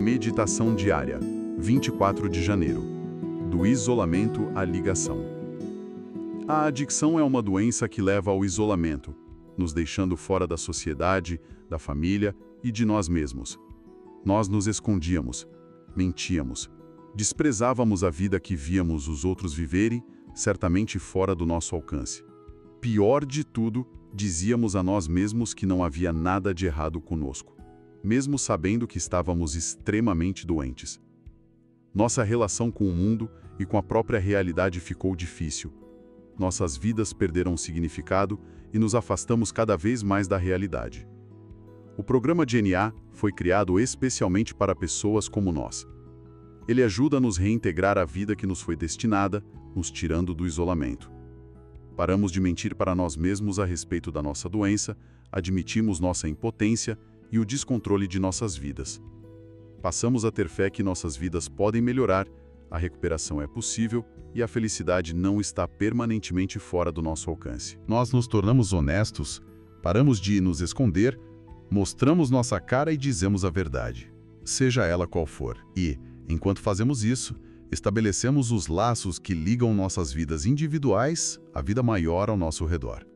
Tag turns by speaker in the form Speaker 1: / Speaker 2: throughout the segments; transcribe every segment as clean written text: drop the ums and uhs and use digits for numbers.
Speaker 1: Meditação diária, 24 de janeiro. Do isolamento à ligação. A adicção é uma doença que leva ao isolamento, nos deixando fora da sociedade, da família e de nós mesmos. Nós nos escondíamos, mentíamos, desprezávamos a vida que víamos os outros viverem, certamente fora do nosso alcance. Pior de tudo, dizíamos a nós mesmos que não havia nada de errado conosco, mesmo sabendo que estávamos extremamente doentes. Nossa relação com o mundo e com a própria realidade ficou difícil. Nossas vidas perderam significado e nos afastamos cada vez mais da realidade. O programa DNA foi criado especialmente para pessoas como nós. Ele ajuda a nos reintegrar à vida que nos foi destinada, nos tirando do isolamento. Paramos de mentir para nós mesmos a respeito da nossa doença, admitimos nossa impotência e o descontrole de nossas vidas. Passamos a ter fé que nossas vidas podem melhorar, a recuperação é possível e a felicidade não está permanentemente fora do nosso alcance. Nós nos tornamos honestos, paramos de nos esconder, mostramos nossa cara e dizemos a verdade, seja ela qual for. E, enquanto fazemos isso, estabelecemos os laços que ligam nossas vidas individuais à vida maior ao nosso redor.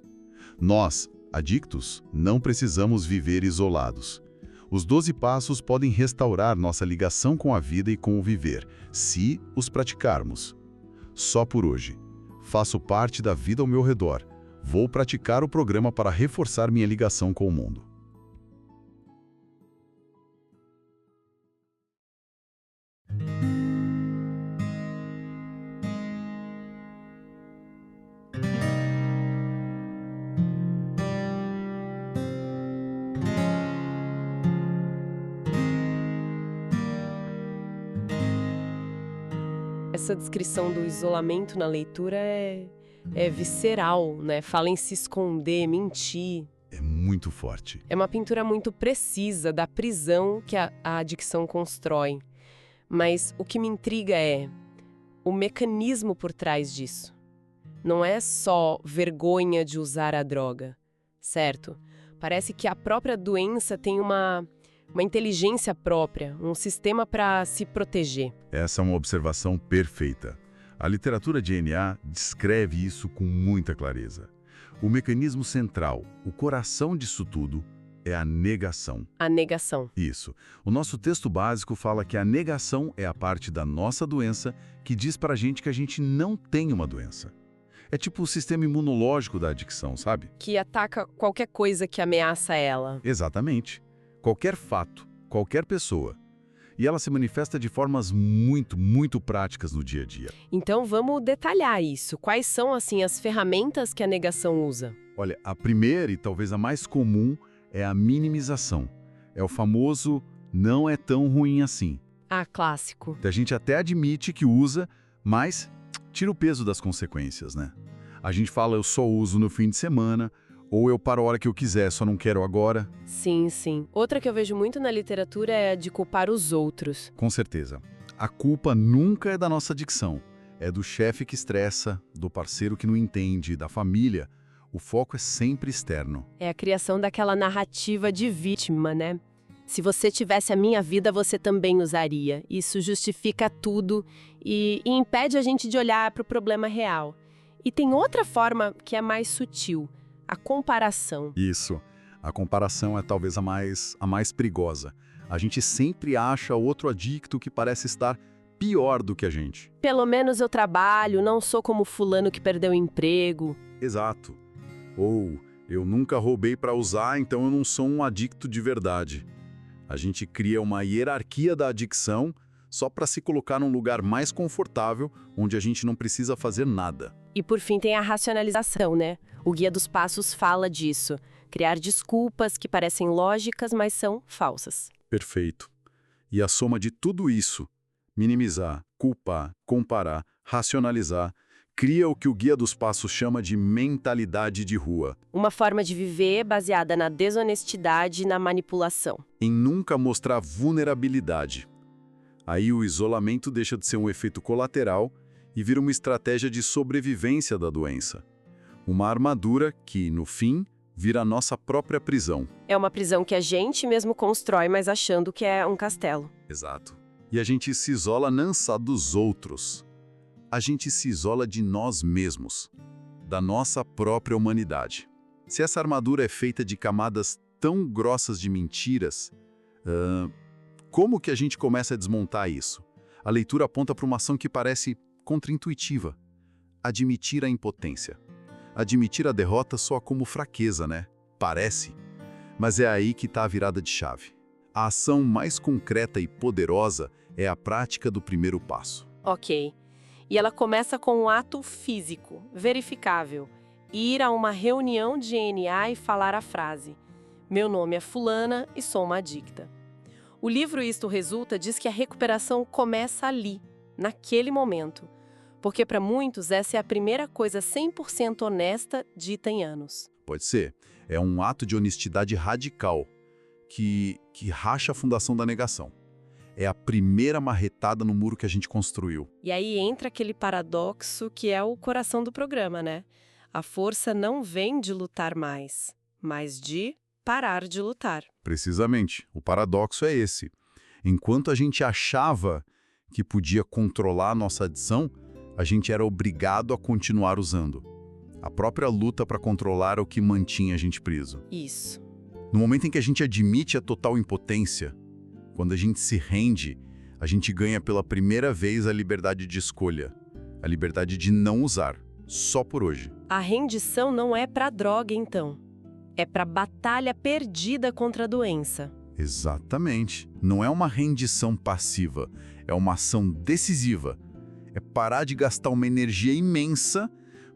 Speaker 1: Nós, adictos, não precisamos viver isolados. Os 12 passos podem restaurar nossa ligação com a vida e com o viver, se os praticarmos. Só por hoje. Faço parte da vida ao meu redor. Vou praticar o programa para reforçar minha ligação com o mundo.
Speaker 2: Essa descrição do isolamento na leitura é visceral, né? Fala em se esconder, mentir.
Speaker 1: É muito forte.
Speaker 2: É uma pintura muito precisa da prisão que a adicção constrói. Mas o que me intriga é o mecanismo por trás disso. Não é só vergonha de usar a droga, certo? Parece que a própria doença tem uma inteligência própria, um sistema para se proteger.
Speaker 1: Essa é uma observação perfeita. A literatura DNA descreve isso com muita clareza. O mecanismo central, o coração disso tudo, é a negação.
Speaker 2: A negação.
Speaker 1: Isso. O nosso texto básico fala que a negação é a parte da nossa doença que diz pra gente que a gente não tem uma doença. É tipo o sistema imunológico da adicção, sabe?
Speaker 2: Que ataca qualquer coisa que ameaça ela.
Speaker 1: Exatamente. Qualquer fato, qualquer pessoa. E ela se manifesta de formas muito práticas no dia a dia.
Speaker 2: Então vamos detalhar isso. Quais são, assim, as ferramentas que a negação usa?
Speaker 1: Olha, a primeira e talvez a mais comum é a minimização. É o famoso não é tão ruim assim.
Speaker 2: Ah, clássico.
Speaker 1: A gente até admite que usa, mas tira o peso das consequências, né? A gente fala eu só uso no fim de semana, ou eu paro a hora que eu quiser, só não quero agora.
Speaker 2: Sim, sim. Outra que eu vejo muito na literatura é a de culpar os outros.
Speaker 1: Com certeza. A culpa nunca é da nossa adicção. É do chefe que estressa, do parceiro que não entende, da família. O foco é sempre externo.
Speaker 2: É a criação daquela narrativa de vítima, né? Se você tivesse a minha vida, você também usaria. Isso justifica tudo e impede a gente de olhar para o problema real. E tem outra forma que é mais sutil. A comparação.
Speaker 1: Isso. A comparação é talvez a mais perigosa. A gente sempre acha outro adicto que parece estar pior do que a gente.
Speaker 2: Pelo menos eu trabalho, não sou como fulano que perdeu o emprego.
Speaker 1: Exato. Ou eu nunca roubei para usar, então eu não sou um adicto de verdade. A gente cria uma hierarquia da adicção só para se colocar num lugar mais confortável, onde a gente não precisa fazer nada.
Speaker 2: E por fim tem a racionalização, né? O Guia dos Passos fala disso. Criar desculpas que parecem lógicas, mas são falsas.
Speaker 1: Perfeito. E a soma de tudo isso, minimizar, culpar, comparar, racionalizar, cria o que o Guia dos Passos chama de mentalidade de rua.
Speaker 2: Uma forma de viver baseada na desonestidade e na manipulação.
Speaker 1: Em nunca mostrar vulnerabilidade. Aí o isolamento deixa de ser um efeito colateral e vira uma estratégia de sobrevivência da doença. Uma armadura que, no fim, vira a nossa própria prisão.
Speaker 2: É uma prisão que a gente mesmo constrói, mas achando que é um castelo.
Speaker 1: Exato. E a gente se isola não só dos outros. A gente se isola de nós mesmos, da nossa própria humanidade. Se essa armadura é feita de camadas tão grossas de mentiras, como que a gente começa a desmontar isso? A leitura aponta para uma ação que parece contraintuitiva. Admitir a impotência. Admitir a derrota soa como fraqueza, né? Parece. Mas é aí que está a virada de chave. A ação mais concreta e poderosa é a prática do primeiro passo.
Speaker 2: Ok. E ela começa com um ato físico, verificável. Ir a uma reunião de NA e falar a frase: meu nome é fulana e sou uma adicta. O livro Isto Resulta diz que a recuperação começa ali, naquele momento. Porque para muitos essa é a primeira coisa 100% honesta dita em anos.
Speaker 1: Pode ser. É um ato de honestidade radical que racha a fundação da negação. É a primeira marretada no muro que a gente construiu.
Speaker 2: E aí entra aquele paradoxo que é o coração do programa, né? A força não vem de lutar mais, mas de parar de lutar.
Speaker 1: Precisamente. O paradoxo é esse. Enquanto a gente achava que podia controlar a nossa adição, a gente era obrigado a continuar usando. A própria luta para controlar é o que mantinha a gente preso.
Speaker 2: Isso.
Speaker 1: No momento em que a gente admite a total impotência, quando a gente se rende, a gente ganha pela primeira vez a liberdade de escolha, a liberdade de não usar, só por hoje.
Speaker 2: A rendição não é para droga, então. É para batalha perdida contra a doença.
Speaker 1: Exatamente. Não é uma rendição passiva, é uma ação decisiva. É parar de gastar uma energia imensa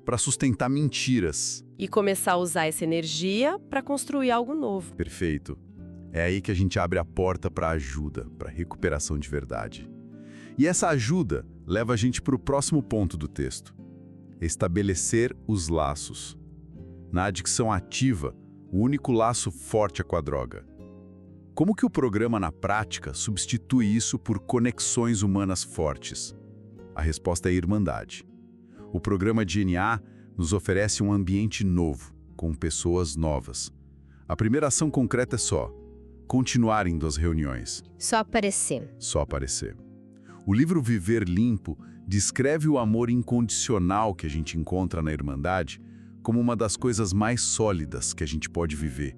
Speaker 1: para sustentar mentiras.
Speaker 2: E começar a usar essa energia para construir algo novo.
Speaker 1: Perfeito. É aí que a gente abre a porta para ajuda, para recuperação de verdade. E essa ajuda leva a gente para o próximo ponto do texto. Estabelecer os laços. Na adicção ativa, o único laço forte é com a droga. Como que o programa na prática substitui isso por conexões humanas fortes? A resposta é a irmandade. O programa de NA nos oferece um ambiente novo, com pessoas novas. A primeira ação concreta é só continuar indo às reuniões.
Speaker 3: Só aparecer.
Speaker 1: Só aparecer. O livro Viver Limpo descreve o amor incondicional que a gente encontra na Irmandade como uma das coisas mais sólidas que a gente pode viver.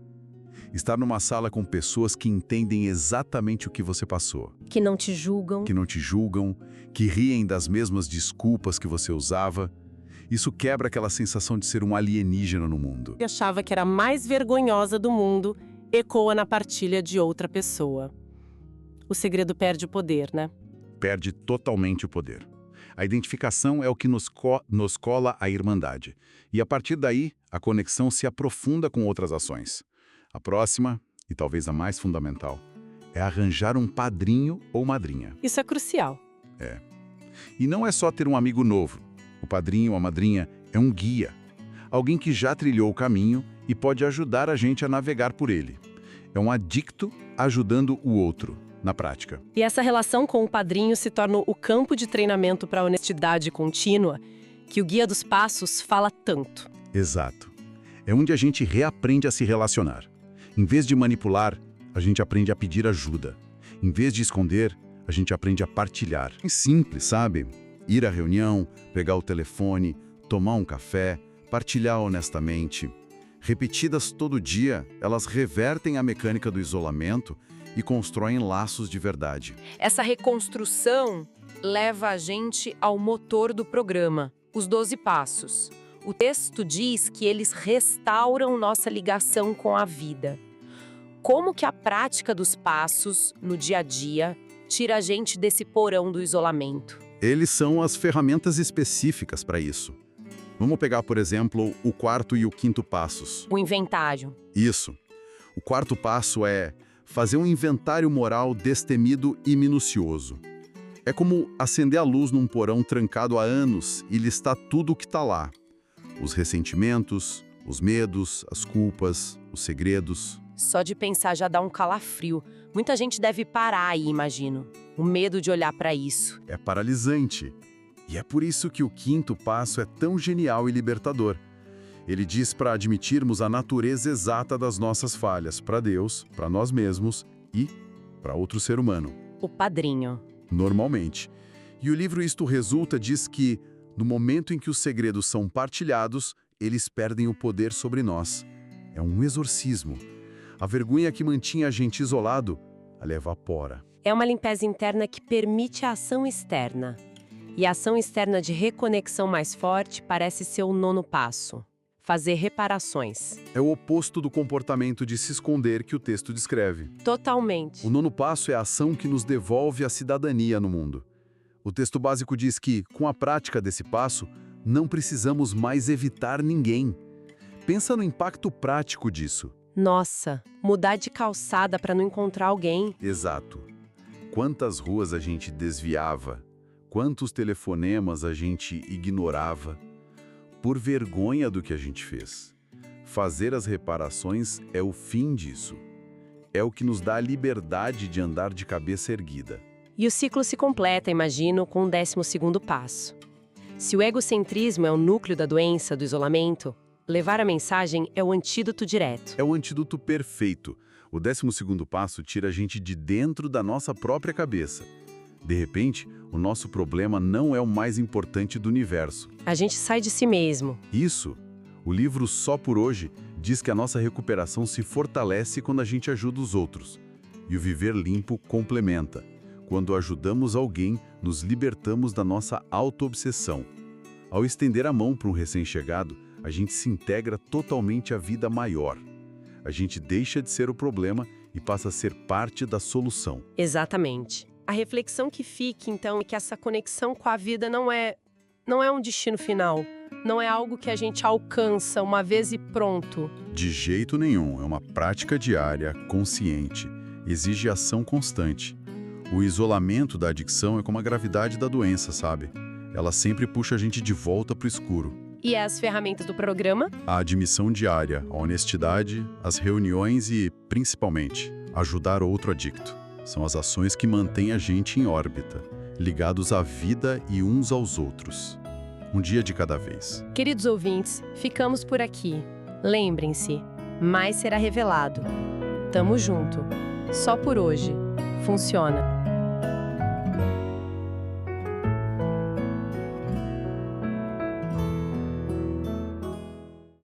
Speaker 1: Estar numa sala com pessoas que entendem exatamente o que você passou.
Speaker 3: Que não te julgam.
Speaker 1: Que não te julgam, que riem das mesmas desculpas que você usava. Isso quebra aquela sensação de ser um alienígena no mundo.
Speaker 2: Que achava que era a mais vergonhosa do mundo, ecoa na partilha de outra pessoa. O segredo perde o poder, né?
Speaker 1: Perde totalmente o poder. A identificação é o que nos cola à Irmandade. E a partir daí, a conexão se aprofunda com outras ações. A próxima, e talvez a mais fundamental, é arranjar um padrinho ou madrinha.
Speaker 2: Isso é crucial.
Speaker 1: E não é só ter um amigo novo. O padrinho ou a madrinha é um guia. Alguém que já trilhou o caminho e pode ajudar a gente a navegar por ele. É um adicto ajudando o outro, na prática.
Speaker 2: E essa relação com o padrinho se torna o campo de treinamento para a honestidade contínua que o Guia dos Passos fala tanto.
Speaker 1: Exato. É onde a gente reaprende a se relacionar. Em vez de manipular, a gente aprende a pedir ajuda. Em vez de esconder, a gente aprende a partilhar. É simples, sabe? Ir à reunião, pegar o telefone, tomar um café, partilhar honestamente. Repetidas todo dia, elas revertem a mecânica do isolamento e constroem laços de verdade.
Speaker 2: Essa reconstrução leva a gente ao motor do programa, os 12 passos. O texto diz que eles restauram nossa ligação com a vida. Como que a prática dos passos, no dia a dia, tira a gente desse porão do isolamento?
Speaker 1: Eles são as ferramentas específicas para isso. Vamos pegar, por exemplo, o quarto e o quinto passos.
Speaker 2: O inventário.
Speaker 1: Isso. O quarto passo é fazer um inventário moral destemido e minucioso. É como acender a luz num porão trancado há anos e listar tudo o que está lá. Os ressentimentos, os medos, as culpas, os segredos.
Speaker 2: Só de pensar já dá um calafrio. Muita gente deve parar aí, imagino. O medo de olhar para isso.
Speaker 1: É paralisante. E é por isso que o quinto passo é tão genial e libertador. Ele diz para admitirmos a natureza exata das nossas falhas para Deus, para nós mesmos e para outro ser humano.
Speaker 2: O padrinho.
Speaker 1: Normalmente. E o livro Isto Resulta diz que, no momento em que os segredos são partilhados, eles perdem o poder sobre nós. É um exorcismo. A vergonha que mantinha a gente isolado, ela evapora.
Speaker 2: É uma limpeza interna que permite a ação externa. E a ação externa de reconexão mais forte parece ser o 9º passo. Fazer reparações.
Speaker 1: É o oposto do comportamento de se esconder que o texto descreve.
Speaker 2: Totalmente.
Speaker 1: O 9º passo é a ação que nos devolve a cidadania no mundo. O texto básico diz que, com a prática desse passo, não precisamos mais evitar ninguém. Pensa no impacto prático disso.
Speaker 2: Nossa, mudar de calçada para não encontrar alguém.
Speaker 1: Exato. Quantas ruas a gente desviava, quantos telefonemas a gente ignorava, por vergonha do que a gente fez. Fazer as reparações é o fim disso. É o que nos dá a liberdade de andar de cabeça erguida.
Speaker 2: E o ciclo se completa, imagino, com o 12º passo. Se o egocentrismo é o núcleo da doença, do isolamento, levar a mensagem é o antídoto direto.
Speaker 1: É o antídoto perfeito. O 12º passo tira a gente de dentro da nossa própria cabeça. De repente, o nosso problema não é o mais importante do universo.
Speaker 2: A gente sai de si mesmo.
Speaker 1: Isso. O livro Só por Hoje diz que a nossa recuperação se fortalece quando a gente ajuda os outros. E o Viver Limpo complementa. Quando ajudamos alguém, nos libertamos da nossa auto-obsessão. Ao estender a mão para um recém-chegado, a gente se integra totalmente à vida maior. A gente deixa de ser o problema e passa a ser parte da solução.
Speaker 2: Exatamente. A reflexão que fica, então, é que essa conexão com a vida não é um destino final. Não é algo que a gente alcança uma vez e pronto.
Speaker 1: De jeito nenhum. É uma prática diária, consciente. Exige ação constante. O isolamento da adicção é como a gravidade da doença, sabe? Ela sempre puxa a gente de volta para o escuro.
Speaker 2: E as ferramentas do programa?
Speaker 1: A admissão diária, a honestidade, as reuniões e, principalmente, ajudar outro adicto. São as ações que mantêm a gente em órbita, ligados à vida e uns aos outros. Um dia de cada vez.
Speaker 2: Queridos ouvintes, ficamos por aqui. Lembrem-se, mais será revelado. Tamo junto. Só por hoje. Funciona.